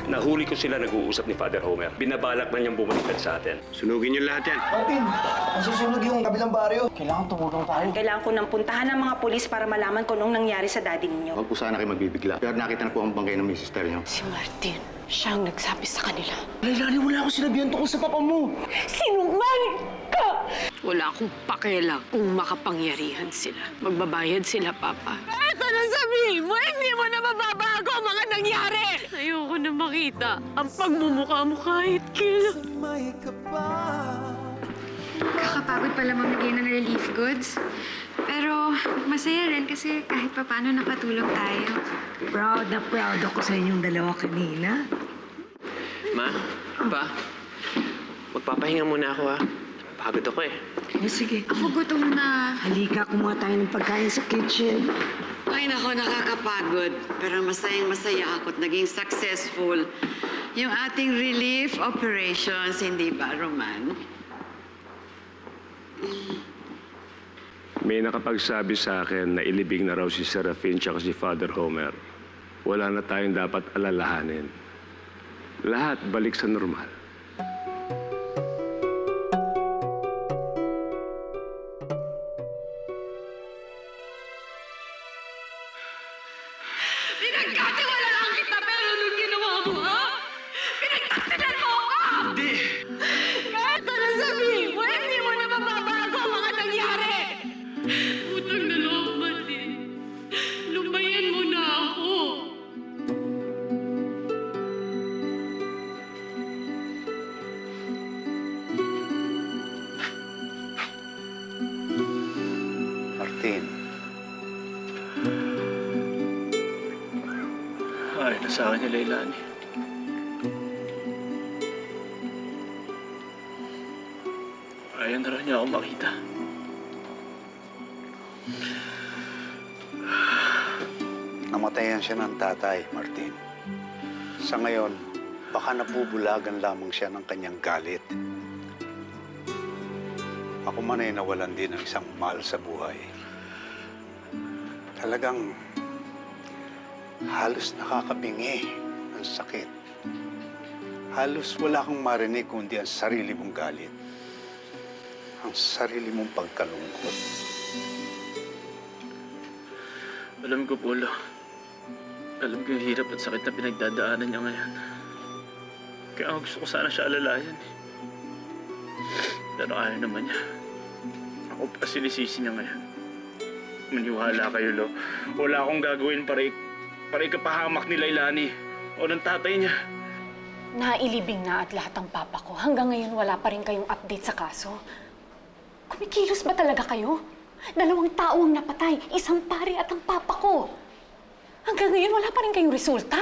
Nahuli ko sila nag-uusap ni Father Homer. Binabalak na niyang bumaliktad sa atin. Sunugin niyo lahat yan. Martin, masusunog yung kabilang baryo. Kailangan tumulong tayo. Kailangan ko nang puntahan ng mga pulis para malaman kung anong nangyari sa daddy ninyo. Huwag po sana kayo magbibigla. Pero nakita na po ang bangkay ng mister niyo. Si Martin, siya ang nagsabi sa kanila. Lailani, wala akong sinabihan tungkol sa papa mo. Sinungaling ka! Wala akong pakialam kung makapangyarihan sila. Magbabayad sila, Papa. Eto na sabihin mo, hindi mo na mababago ang mga nangyari! Ayoko na makita ang pagmumukha mo kahit kailan. Kakapagod pala mamigay ng relief goods. Pero masaya rin kasi kahit papano nakatulong tayo. Proud na proud ako sa inyong dalawa kanina. Ma, Pa, magpapahinga muna ako ha. Pagod ako eh. O sige, Ako gutom na. halika kumuha tayo ng pagkain sa kitchen. Ay nako, nakakapagod. Pero masayang-masaya ako at naging successful yung ating relief operations, hindi ba, Roman? May nakapagsabi sa akin na ilibing na raw si Serafin tsaka si Father Homer. Wala na tayong dapat alalahanin. Lahat balik sa normal. Pinagkatiwalaan kita pero anong ginawa mo, ha? Pinagtaksilan mo ako! Hindi! Kahit ano sabihin mo, hindi mo na mababago ang mga nangyari! Utang na loob, Martin. Lumayan mo na ako. Martin, Ay, nasa akin ni Leilani. Ayaw na rin niya ako makita. namatayan siya ng tatay, Martin. Sa ngayon, baka nabubulagan lamang siya ng kanyang galit. Ako man ay nawalan din ng isang mahal sa buhay. Talagang halos nakakabingi ang sakit. Halos wala kang marinig kundi ang sarili mong galit. Ang sarili mong pagkalungkot. Alam ko, Polo. Alam ko yung hirap at sakit na pinagdadaanan niya ngayon. Kaya gusto ko sana siya alalayan. Pero ayaw naman niya. Ako pa sinisisi niya ngayon. Maniwala kayo, Lo. Wala akong gagawin para ikapahamak ni Leilani o ng tatay niya. Nailibing na at lahat ang papa ko. Hanggang ngayon wala pa rin kayong update sa kaso. Kumikilos ba talaga kayo? 2 tao ang napatay, 1 pare at ang papa ko. Hanggang ngayon wala pa rin kayong resulta?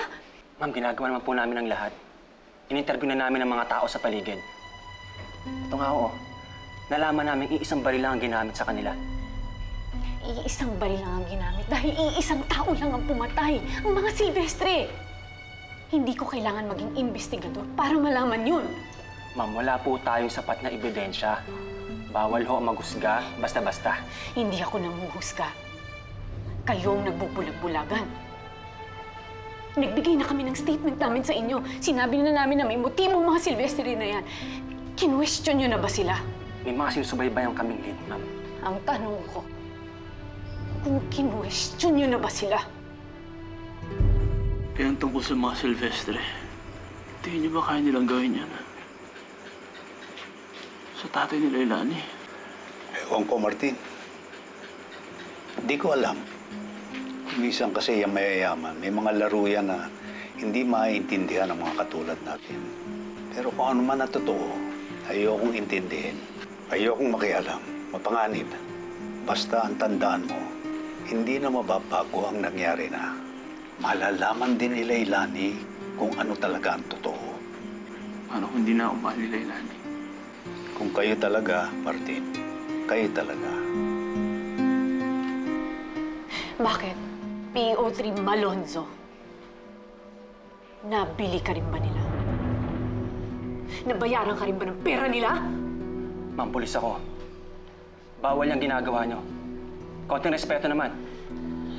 Ma'am, ginagawa naman po namin ang lahat. In-interview na namin ang mga tao sa paligid. Ito nga oo. Nalaman namin iisang baril lang ang ginamit sa kanila. Iisang baril lang ang ginamit dahil iisang tao lang ang pumatay, ang mga Silvestre. Hindi ko kailangan maging investigador para malaman yun. Ma'am, wala po tayong sapat na ebidensya. Bawal ho maghusga basta-basta. Hindi ako nanguhusga. Kayo ang nagbubulag-bulagan. Nagbigay na kami ng statement namin sa inyo. Sinabi na namin na may motibo mga Silvestre na yan. Kinwestiyon nyo na ba sila? May mga sinusubaybayan kaming lead, ma'am. Ang tanong ko, kung kinwestiyon nyo na ba sila? Kaya ang tungkol sa mga Silvestre, tingin niyo ba kaya nilang gawin yan? Sa tatay ni Leilani. Ewan ko, Martin. Hindi ko alam. Minsan kasi yung mayayaman, may mga laro yan na hindi maiintindihan ng mga katulad natin. Pero kung ano man na totoo, ayokong intindihin. Ayokong makialam. Mapanganib. Basta ang tandaan mo, hindi na mababago ang nangyari na. Malalaman din ni Leilani kung ano talaga ang totoo. Paano kung hindi na ako mahal ni Leilani? Kung kayo talaga, Martin, kayo talaga. Bakit? PO3 Malonzo. Nabili ka rin ba nila? Nabayaran ka rin ba ng pera nila? Ma'am, pulis ako. Bawal yung ginagawa nyo. Konting respeto naman.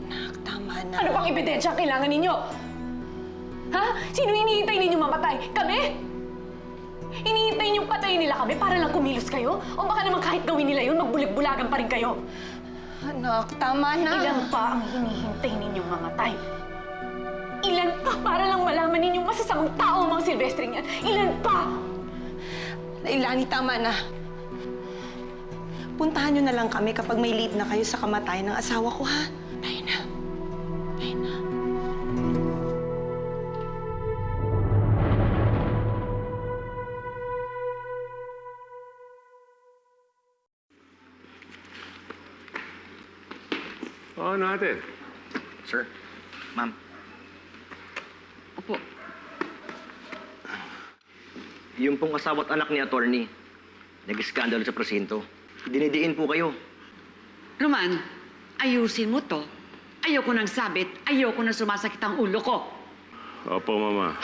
Anak, tama na. Ano bang ebidensya ang kailangan ninyo? Ha? Sino hinihintay ninyo mamatay? Kami? Hinihintay niyong patayin nila kami para lang kumilos kayo? O baka naman kahit gawin nila yun, magbulag-bulagan pa rin kayo? Anak, tama na. Ilan pa ang hinihintay ninyong mamatay? Ilan pa para lang malaman ninyong masasamang tao ang mga Silvestre yan? Ilan pa? Leilani, tama na. Puntahan niyo na lang kami kapag may lead na kayo sa kamatayan ng asawa ko, ha? Tayo na. Tayo na. Oo, natin. Sir, ma'am. Opo. Yung pong asawa at anak ni attorney, nag-iskandalo sa presinto. Dinidiin po kayo. Roman, ayusin mo to. Ayoko nang sabit. Ayoko nang sumasakit ang ulo ko. Opo, Mama.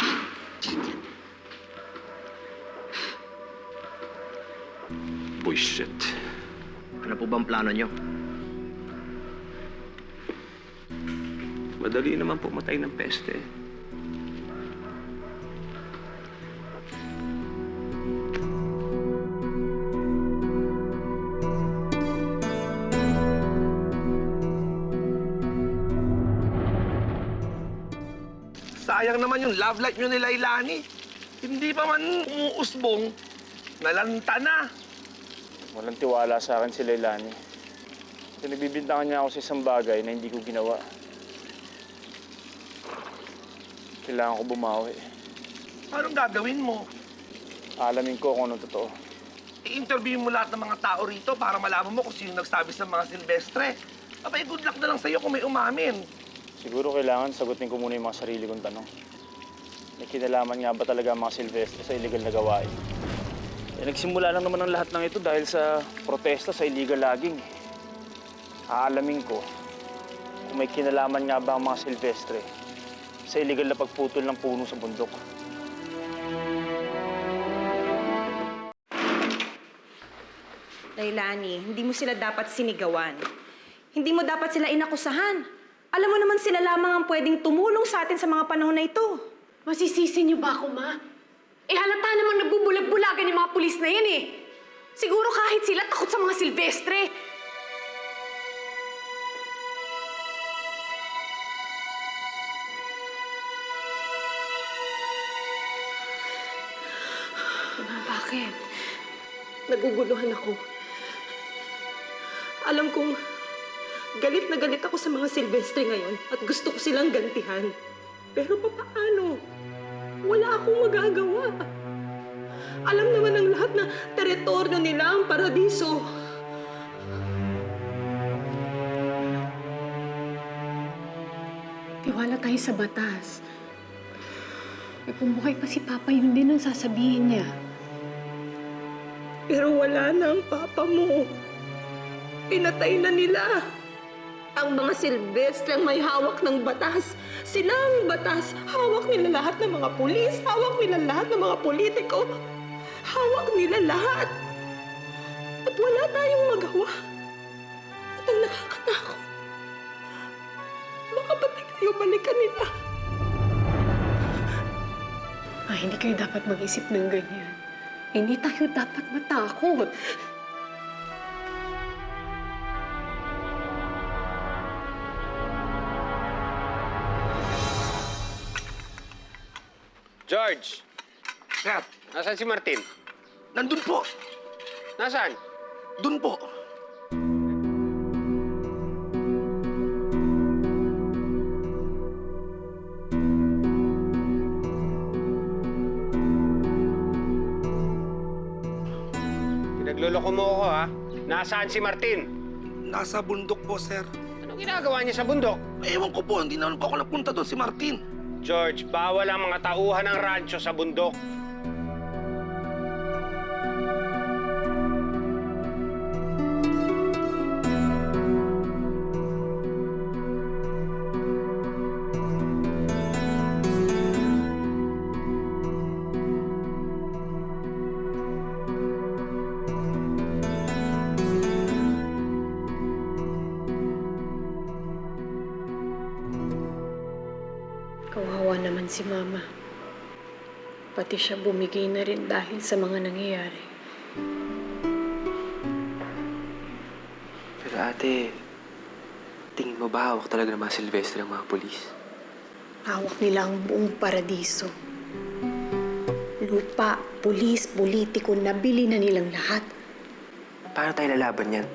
Bullshit. Ano po bang plano nyo? Madali naman pumatay ng peste. Sayang naman yung love life nyo ni Lailani. Hindi pa man umuusbong, nalanta na. Walang tiwala sa akin si Leilani. Pinagbibintangan niya ako sa isang bagay na hindi ko ginawa. Kailangan ko bumawi. Anong gagawin mo? Alamin ko kung anong totoo. I-interview mo lahat ng mga tao rito para malaman mo kung sino nagsabi sa mga Silvestre. Abay, good luck na lang sa'yo kung may umamin. Siguro kailangan sagutin ko muna yung mga sarili kong tanong. May kinalaman nga ba talaga ang mga Silvestre sa illegal na gawain? Nagsimula lang naman ang lahat ng ito dahil sa protesta sa illegal logging. Aalamin ko kung may kinalaman nga ba ang mga Silvestre sa illegal na pagputol ng puno sa bundok. Leilani, hindi mo sila dapat sinigawan. Hindi mo dapat sila inakusahan. Alam mo naman sila lamang ang pwedeng tumulong sa atin sa mga panahon na ito. Masisisi niyo ba ako, Ma? Eh halata namang nagbubulag-bulagan yung mga pulis na yan eh. Siguro kahit sila takot sa mga Silvestre. Ma, bakit? Naguguluhan ako. Alam kong galit na galit ako sa mga Silvestre ngayon at gusto ko silang gantihan. Pero papaano? Wala akong magagawa. Alam naman ng lahat na teritoryo nila ang paradiso. Tiwala tayo sa batas. Eh, kung buhay pa si Papa, yun din ang sasabihin niya. Pero wala na ang papa mo. Pinatay na nila. Ang mga Silvestre ang may hawak ng batas. Sila ang batas. Hawak nila lahat ng mga pulis. Hawak nila lahat ng mga politiko. Hawak nila lahat. At wala tayong magawa. At ang nakakatakot, baka pati kayo balikan nila. Hindi kayo dapat mag-isip ng ganyan. Hindi tayo dapat matakot. George! Sir, Nasaan si Martin? nandun po. Nasaan? Dun po. Pinagloloko mo ako, ha? Nasaan si Martin? Nasa bundok po, sir. Anong ginagawa niya sa bundok? Ewan ko po, hindi naman po ako napunta doon si Martin. George, bawal ang mga tauhan ng rancho sa bundok. Kawawa naman si Mama. Pati siya bumigay na rin dahil sa mga nangyayari. Pero ate, tingin mo ba hawak talaga ng mga Silvestre ang mga polis? Hawak nila ang buong paradiso. Lupa, pulis, politiko, nabili na nilang lahat. Paano tayo lalaban yan?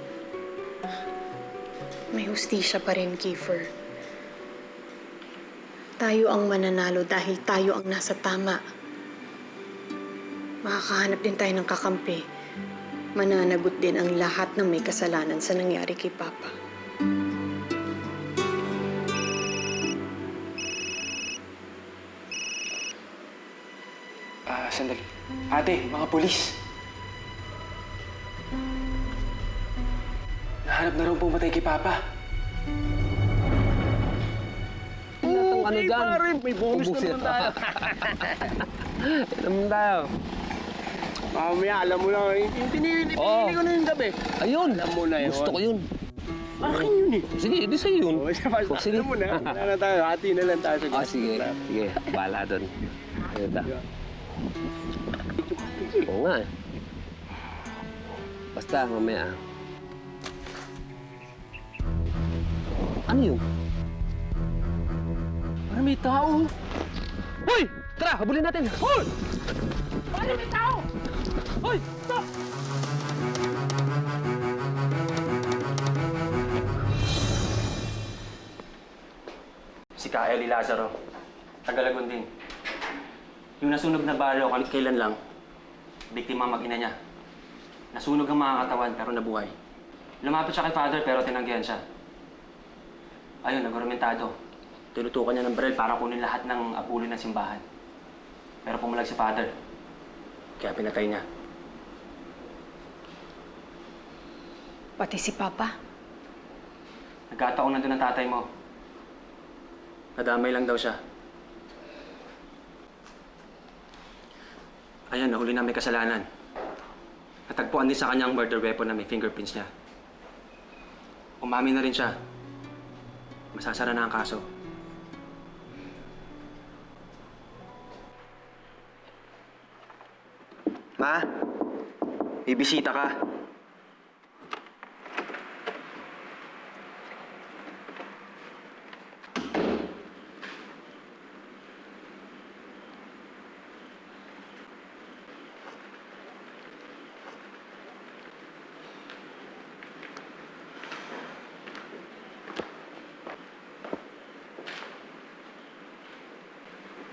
May hustisya pa rin, Kiefer. Tayo ang mananalo dahil tayo ang nasa tama. Makakahanap din tayo ng kakampi. Mananagot din ang lahat ng may kasalanan sa nangyari kay Papa. Sandali. Ate, mga polis. Nahanap na rin pumatay kay Papa. Ano dyan? May bonus naman tayo. Naman tayo. Mamaya, alam mo na. Yung pinili ko na yung gabi. Ayun. Alam mo na yun. Gusto ko yun. Akin yun eh. Sige, di sa'yo yun. Sige. Alam mo na. Wala na tayo. Hati na lang tayo sa sige. Sige. Bahala doon. Ayun ta. Oo nga. Basta, mamaya. Ano yun? Parang may tao. Hoy! Tara, habulin natin. Hoy! Parang may tao! Hoy! Stop! Si Kaeli Lazaro, Tagalagon din. Yung nasunog na baryo kailan lang, biktima ang mag-ina niya. Nasunog ang mga katawan pero nabuhay. Lumapit siya kay Father pero tinanggihan siya. Ayun, nagormentado. Tinutukan niya ng baril para kunin lahat ng apuli ng simbahan. Pero pumulag si Father. Kaya pinatay niya. Pati si Papa. Nagkataong nandun ang tatay mo. Nadamay lang daw siya. Ayan, nahuli na may kasalanan. Natagpuan din sa kanya ang murder weapon na may fingerprints niya. Umamin na rin siya. Masasara na ang kaso. Ma, may bisita ka.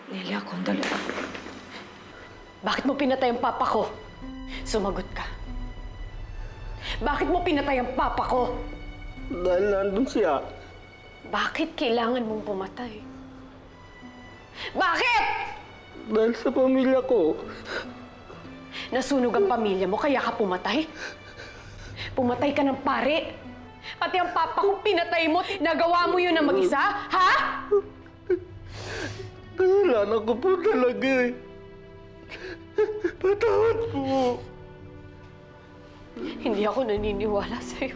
Nelia Condolo. Bakit mo pinatay ang papa ko? Sumagot ka. Bakit mo pinatay ang papa ko? Dahil nandun siya. Bakit kailangan mong pumatay? Bakit? Dahil sa pamilya ko. Nasunog ang pamilya mo kaya ka pumatay? Pumatay ka ng pare? Pati ang papa ko pinatay mo, nagawa mo yun na mag-isa? Ha? Kasalanan ko po talaga eh. Patawad po. Hindi ako naniniwala sa'yo.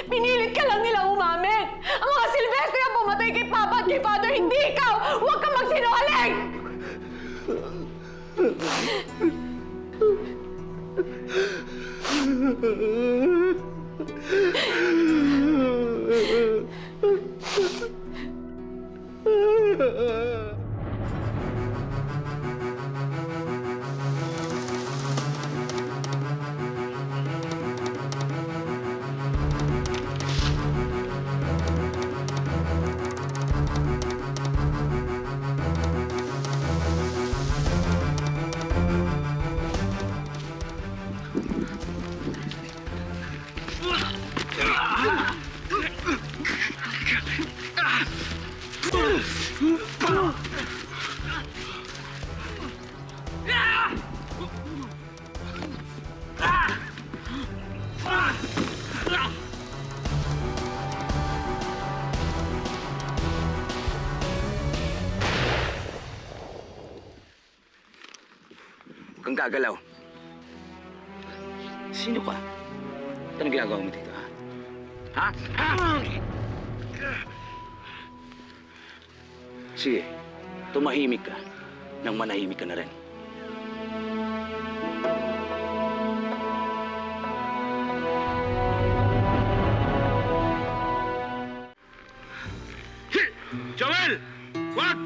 Pinilit ka lang nila umamin! Ang mga Silvestre ang pumatay kay Papa at kay Father, hindi ikaw! Huwag kang magsinungaling! Kang gagalaw. Sino ka? Anong ginagawa mo dito, ha? Ha? Sige, tumahimik ka nang manahimik ka na rin. Joel! Wag!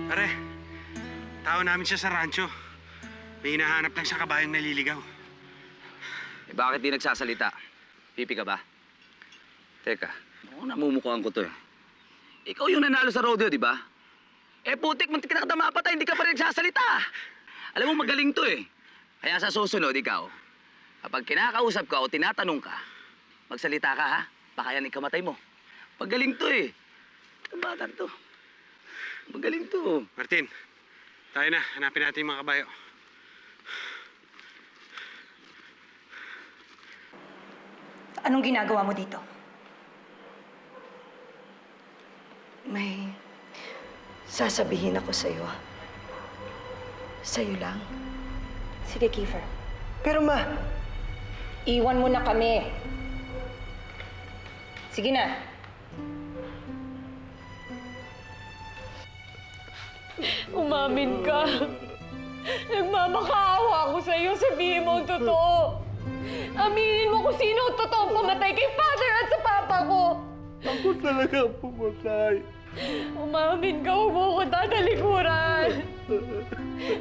Pare, tao namin siya sa rancho. May hinahanap lang sa kabayang naliligaw. Eh bakit di nagsasalita? Pipi ka ba? Teka, namumukhaan ko to eh. Ikaw yung nanalo sa rodeo, di ba? Eh putik, muntik na kita mapatay, hindi ka pa rin nagsasalita. Alam mo, magaling to eh. Kaya sa susunod, ikaw, kapag kinakausap ka o tinatanong ka, magsalita ka ha, baka yan ikamatay mo. Magaling to eh. Ito bata to. Magaling to. Martin, tayo na. Hanapin natin yung mga kabayo. Anong ginagawa mo dito? May sasabihin ako sa'yo. Sa'yo lang. Sige, Kiefer. Pero ma, iwan mo na kami. Sige na. Umamin ka. Nagmamakaawa ako sa'yo. Sabihin mo ang totoo. Aminin mo kung sino ang totoong pumatay kay Father at sa Papa ko. Ako talaga ang pumatay. Umamin ka, huwag mo ko tatalikuran.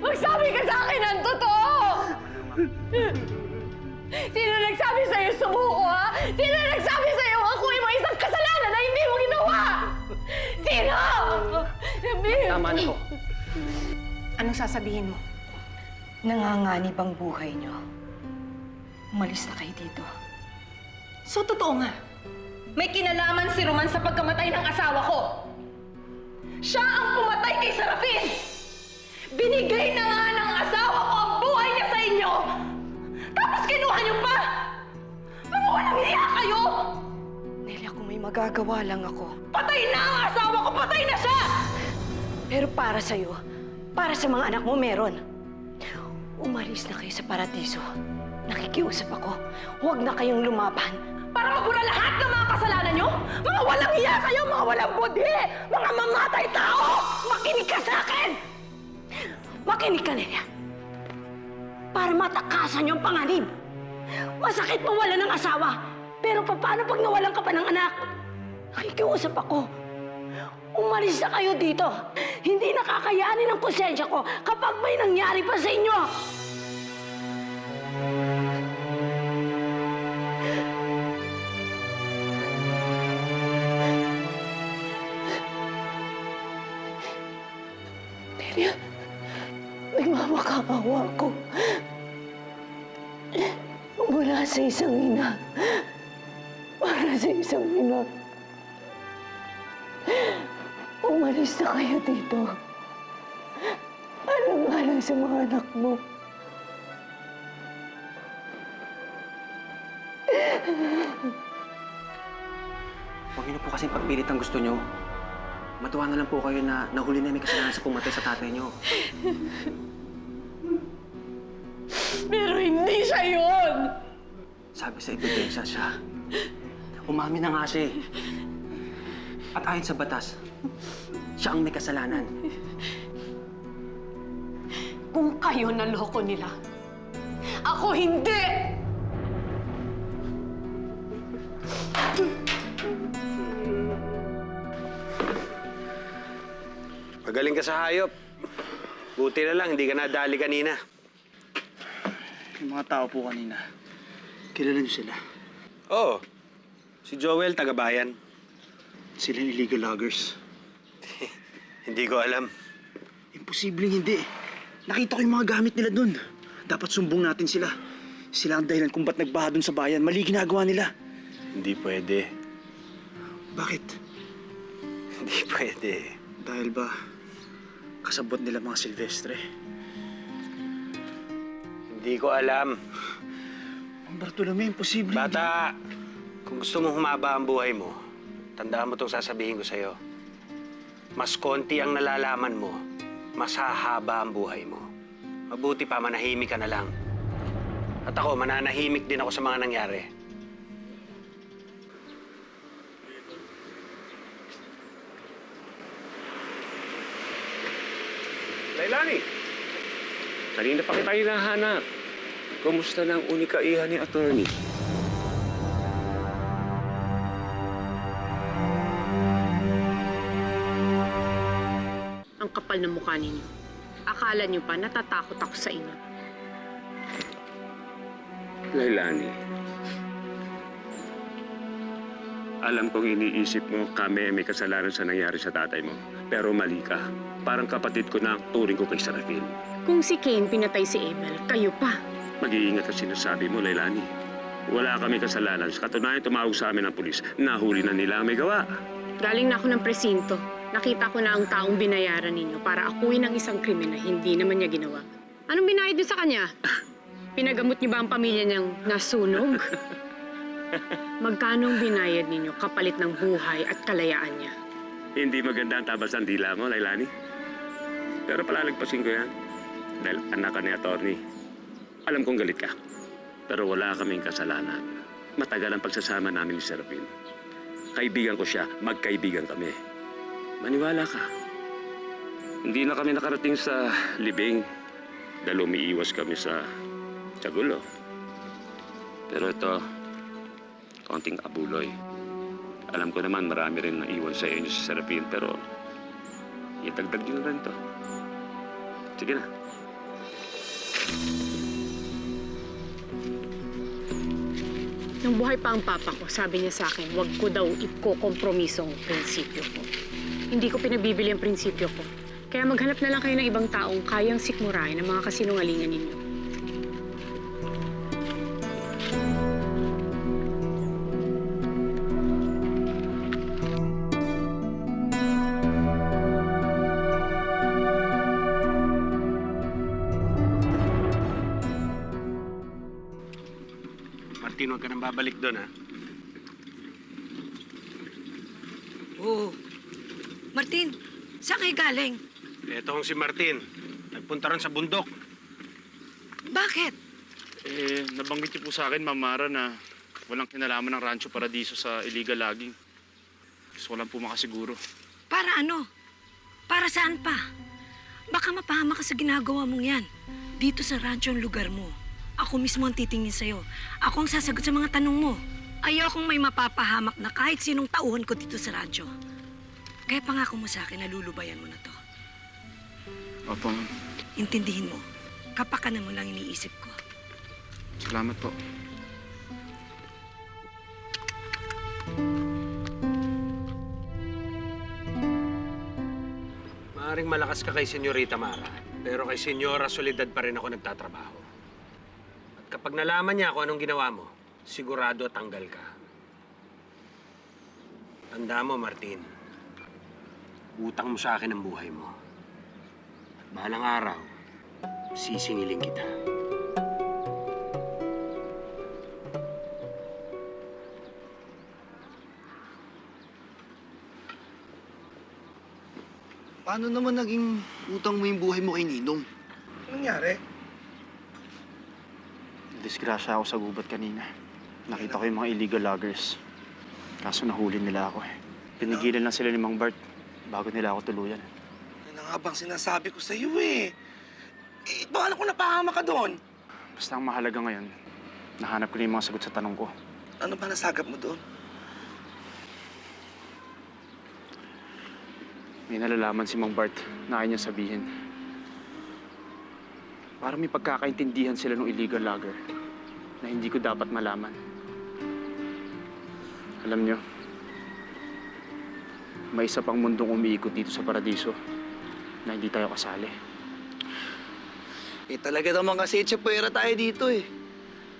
Magsabi ka sa akin ang totoo! Sino nagsabi sa'yo sumuko, ha? Sino nagsabi sa'yo akuin mo isang kasalanan na hindi mo ginawa? Sino? Tama na po. Anong sasabihin mo? Nanganganib ang buhay niyo. Umalis na kayo dito. So, totoo nga. May kinalaman si Roman sa pagkamatay ng asawa ko. Siya ang pumatay kay Serafin! Binigay na nga ng asawa ko ang buhay niya sa inyo! Tapos kinuha niyo pa! Mga walang hiya kayo! Nelia, kung may magagawa lang ako. Patay na ang asawa ko! Patay na siya! Pero para sa'yo, para sa mga anak mo meron. Umalis na kayo sa paradiso. Nakikiusap ako. Huwag na kayong lumaban. Para mabura lahat ng mga kasalanan nyo? Mga walang hiya kayo, mga walang budhi! Mga mamatay tao! Makinig ka sa akin! Makinig ka, Nelia. Para matakasan yung panganib. Masakit mawala ng asawa. Pero paano pag nawalan ka pa ng anak? Nakikiusap ako. Umalis na kayo dito. Hindi nakakayanin ang konsensya ko kapag may nangyari pa sa inyo. Nelia, nagmamakaawa ako. Mula sa isang ina. Para sa isang ina. Umalis na kayo dito. Alang-alang sa mga anak mo. Huwag niyo po kasi pagpilit ang gusto niyo. Matuwa na lang po kayo na nahuli na may kasalanan sa pumatay sa tatay niyo. Pero hindi siya yun! Sabi sa ebidensya siya. Umamin na nga siya eh. At ayon sa batas, siya ang may kasalanan. Kung kayo naloko nila, ako hindi! Magaling ka sa hayop. Buti na lang, hindi ka nadali kanina. Yung mga tao po kanina, kilala niyo sila? Oo. Si Joel, taga-bayan. Sila yung illegal loggers. Hindi ko alam. Imposibleng hindi. Nakita ko yung mga gamit nila dun. Dapat sumbong natin sila. Sila ang dahilan kung ba't nagbaha dun sa bayan. Mali ginagawa nila. Hindi pwede. Bakit? Hindi pwede. Dahil ba, kasabot nila mga Silvestre? Hindi ko alam. Ang Bartolome, imposible. Bata, kung gusto mong humaba ang buhay mo, tandaan mo itong sasabihin ko sa'yo. Mas konti ang nalalaman mo, mas hahaba ang buhay mo. Mabuti pa, manahimik ka na lang. At ako, mananahimik din ako sa mga nangyari. Lailani! Kanina pa kita hinahanap. Kumusta na ang unikaihan ni attorney? Ang kapal ng mukha ninyo. Akala niyo pa natatakot ako sa inyo. Lailani, alam kong iniisip mo kami may kasalanan sa nangyari sa tatay mo. Pero mali ka. Parang kapatid ko na ang turing ko kay Serafin. Kung si Kane pinatay si Abel, kayo pa. Mag-iingat ang sinasabi mo, Lailani. Wala kami kasalanan. Sa katunayan, tumawag sa amin ng pulis. Nahuli na nila ang may gawa. Galing na ako ng presinto. Nakita ko na ang taong binayaran ninyo para akuin ang isang krimen na hindi naman niya ginawa. Anong binayad niyo sa kanya? Pinagamot niyo ba ang pamilya niyang nasunog? Magkano ang binayad ninyo kapalit ng buhay at kalayaan niya? Hindi maganda ang tabas ng dila mo, Lailani. Pero palalagpasin ko yan. Dahil anak ka ni attorney. Alam kong galit ka. Pero wala kaming kasalanan. Matagal ang pagsasama namin ni Serafin. Kaibigan ko siya, magkaibigan kami. Maniwala ka. Hindi na kami nakarating sa libing dahil umiiwas kami sa gulo. Pero ito, kaunting abuloy. Alam ko naman marami rin naiwan sa inyo si Serafin, pero itagdag nyo na rin to. Sige na. Nung buhay pa ang papa ko, sabi niya sa akin, huwag ko daw iko-kompromiso ang prinsipyo ko. Hindi ko pinabibili ang prinsipyo ko. Kaya maghanap na lang kayo ng ibang taong kayang sikmurahin ang mga kasinungalingan ninyo. Martin, huwag ka nang babalik doon, ha? Oo. Martin, saan kayo galing? Ito si Martin. Nagpunta rin sa bundok. Bakit? Nabanggit niyo po sa akin, Ma'am Mara, na walang kinalaman ng Rancho Paradiso sa illegal logging. Gusto ko lang po makasiguro. Para ano? Para saan pa? Baka mapahama ka sa ginagawa mong yan. Dito sa rancho ang lugar mo. Ako mismo ang titingin sa'yo. Ako ang sasagot sa mga tanong mo. Ayokong may mapapahamak na kahit sinong tauhan ko dito sa rancho. Kaya pangako mo sa akin na lulubayan mo na to. Opo, ma'am. Intindihin mo. Kapakanan mo lang iniisip ko. Salamat po. Maaring malakas ka kay Senyorita Mara, pero kay Senyora Soledad pa rin ako nagtatrabaho. At kapag nalaman niya kung anong ginawa mo, sigurado tanggal ka. Tanda mo, Martin. Utang mo sa akin ang buhay mo. At bahalang araw, sisingiling kita. Paano naman naging utang mo yung buhay mo kay Ninong? Anong nangyari? Disgrasya ako sa gubat kanina. Nakita ko yung mga illegal loggers. Kaso nahuli nila ako eh. Pinigilan lang sila ni Mang Bart bago nila ako tuluyan. Yan ang nga bang sinasabi ko sa iyo eh. Paano kung napahama ka doon? Basta ang mahalaga ngayon, nahanap ko na yung mga sagot sa tanong ko. Ano ba nasagap mo doon? May nalalaman si Mang Bart na ayaw niya sabihin. Parang may pagkakaintindihan sila ng illegal logger na hindi ko dapat malaman. Alam niyo, may isa pang mundong umiikot dito sa paradiso na hindi tayo kasali. Talaga naman kasi tsapwera tayo dito eh.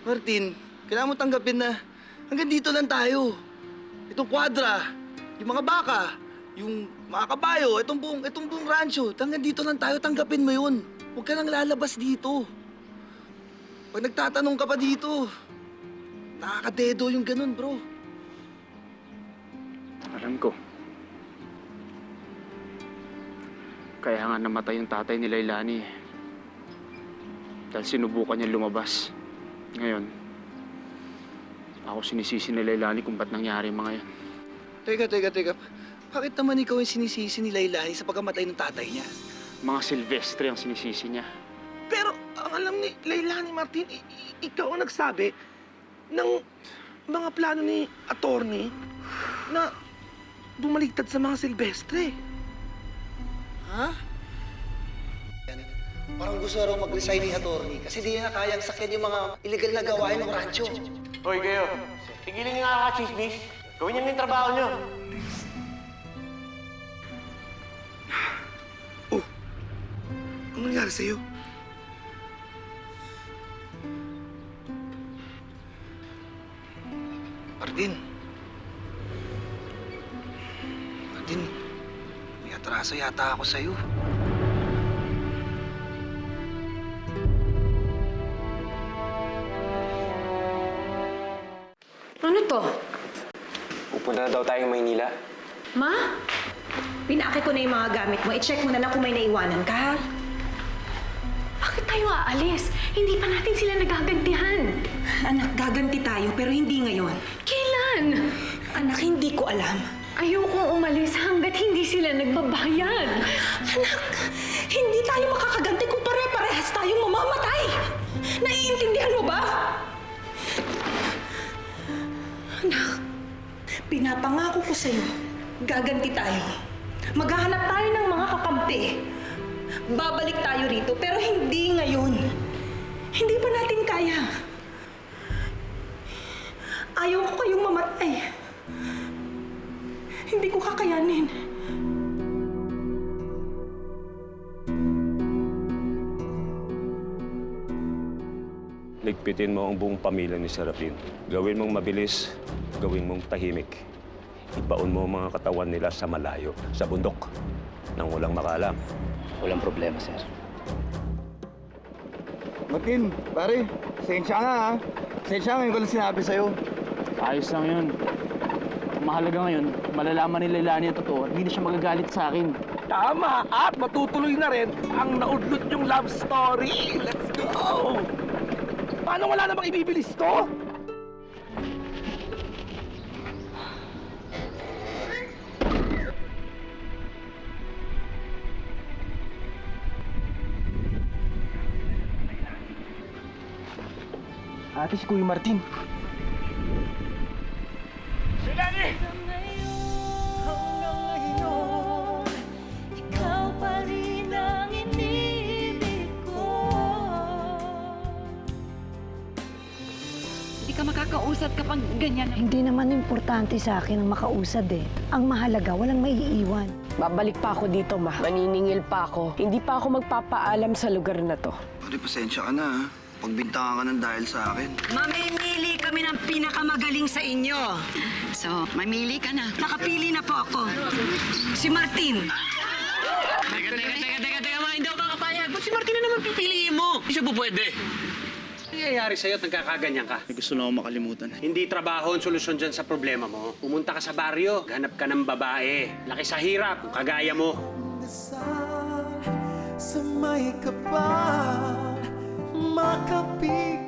Martin, kailangan mo tanggapin na hanggang dito lang tayo. Itong kwadra, yung mga baka, yung mga kabayo, itong buong rancho, hanggang dito lang tayo, tanggapin mo yun. Huwag ka nang lalabas dito. Pag nagtatanong ka pa dito, nakakadedo yung ganun, bro. Alam ko. Kaya nga namatay yung tatay ni Lailani eh. Dahil sinubukan niya lumabas Ngayon, ako sinisisi ni Lailani kung ba't nangyari yung mga yan. Teka. Bakit naman ikaw yung sinisisi ni Lailani sa pagkamatay ng tatay niya? Mga Silvestre ang sinisisi niya. Pero ang alam ni Lailani Martin, ikaw ang nagsabi ng mga plano ni attorney na bumaligtad sa mga Silvestre. Ha? Parang gusto raw mag-resign ni attorney kasi di na kayang sakyan yung mga illegal na gawain ng rancho. Hoy kayo, tigilin niyo nga kakachismis. Gawin niyo yung trabaho niyo. Ano nangyari sa'yo? Martin, may atraso yata ako sa'yo. Ano to? Pupunta na daw tayong Maynila. Ma? Pinaki ko na yung mga gamit mo. I-check mo na lang kung may naiwanan ka, ha? Bakit tayo aalis? Hindi pa natin sila nagagantihan. Anak, gaganti tayo pero hindi ngayon. Kailan? Anak, hindi ko alam. Ayokong umalis hanggat hindi sila nagbabayad. Anak, hindi tayo makakaganti kung pare-parehas tayong mamamatay. Naiintindihan mo ba? Anak, pinapangako ko sa'yo, gaganti tayo. Maghahanap tayo ng mga kakampi. Babalik tayo rito, pero hindi ngayon. Hindi pa natin kaya. Ayaw ko kayong mamatay. Hindi ko kakayanin. Ligpitin mo ang buong pamilya ni Serafin. Gawin mong mabilis, gawin mong tahimik. Ibaon mo ang mga katawan nila sa malayo, sa bundok, nang walang makalam. Walang problema, sir. Martin, pare, pasensya nga ha. Pasensya ngayon ko lang sinabi sa'yo. Ayos lang yun. Ang mahalaga ngayon, malalaman ni Lailani ang totoo. Hindi na siya magagalit sa akin. Tama! At matutuloy na rin ang naudlot yung love story! Let's go! Paano wala namang ibibilis to? Ate, si Kuya Martin. Ikaw pa rin ang inibig ko. Hindi ka makakausad kapag ganyan. Hindi naman importante sa akin ang makausad eh. Ang mahalaga, walang maiiwan. Babalik pa ako dito, ma. Maniningil pa ako. Hindi pa ako magpapaalam sa lugar na to. Pare, pasensya ka na ha. Pagbintangan ka ng dahil sa akin. Mamimili kami ng pinakamagaling sa inyo. So, mamili ka na. Nakapili na po ako. Si Martin. Teka, ma, hindi ako makapayag. Ba't si Martin na naman pipiliin mo? Hindi siya po pwede. Nangyayari sa'yo at nagkakaganyan ka. May gusto na akong makalimutan. Hindi trabaho ang solusyon dyan sa problema mo. Pumunta ka sa baryo, hanap ka ng babae. Laki sa hirap, kung kagaya mo. Sa may kapal, makapig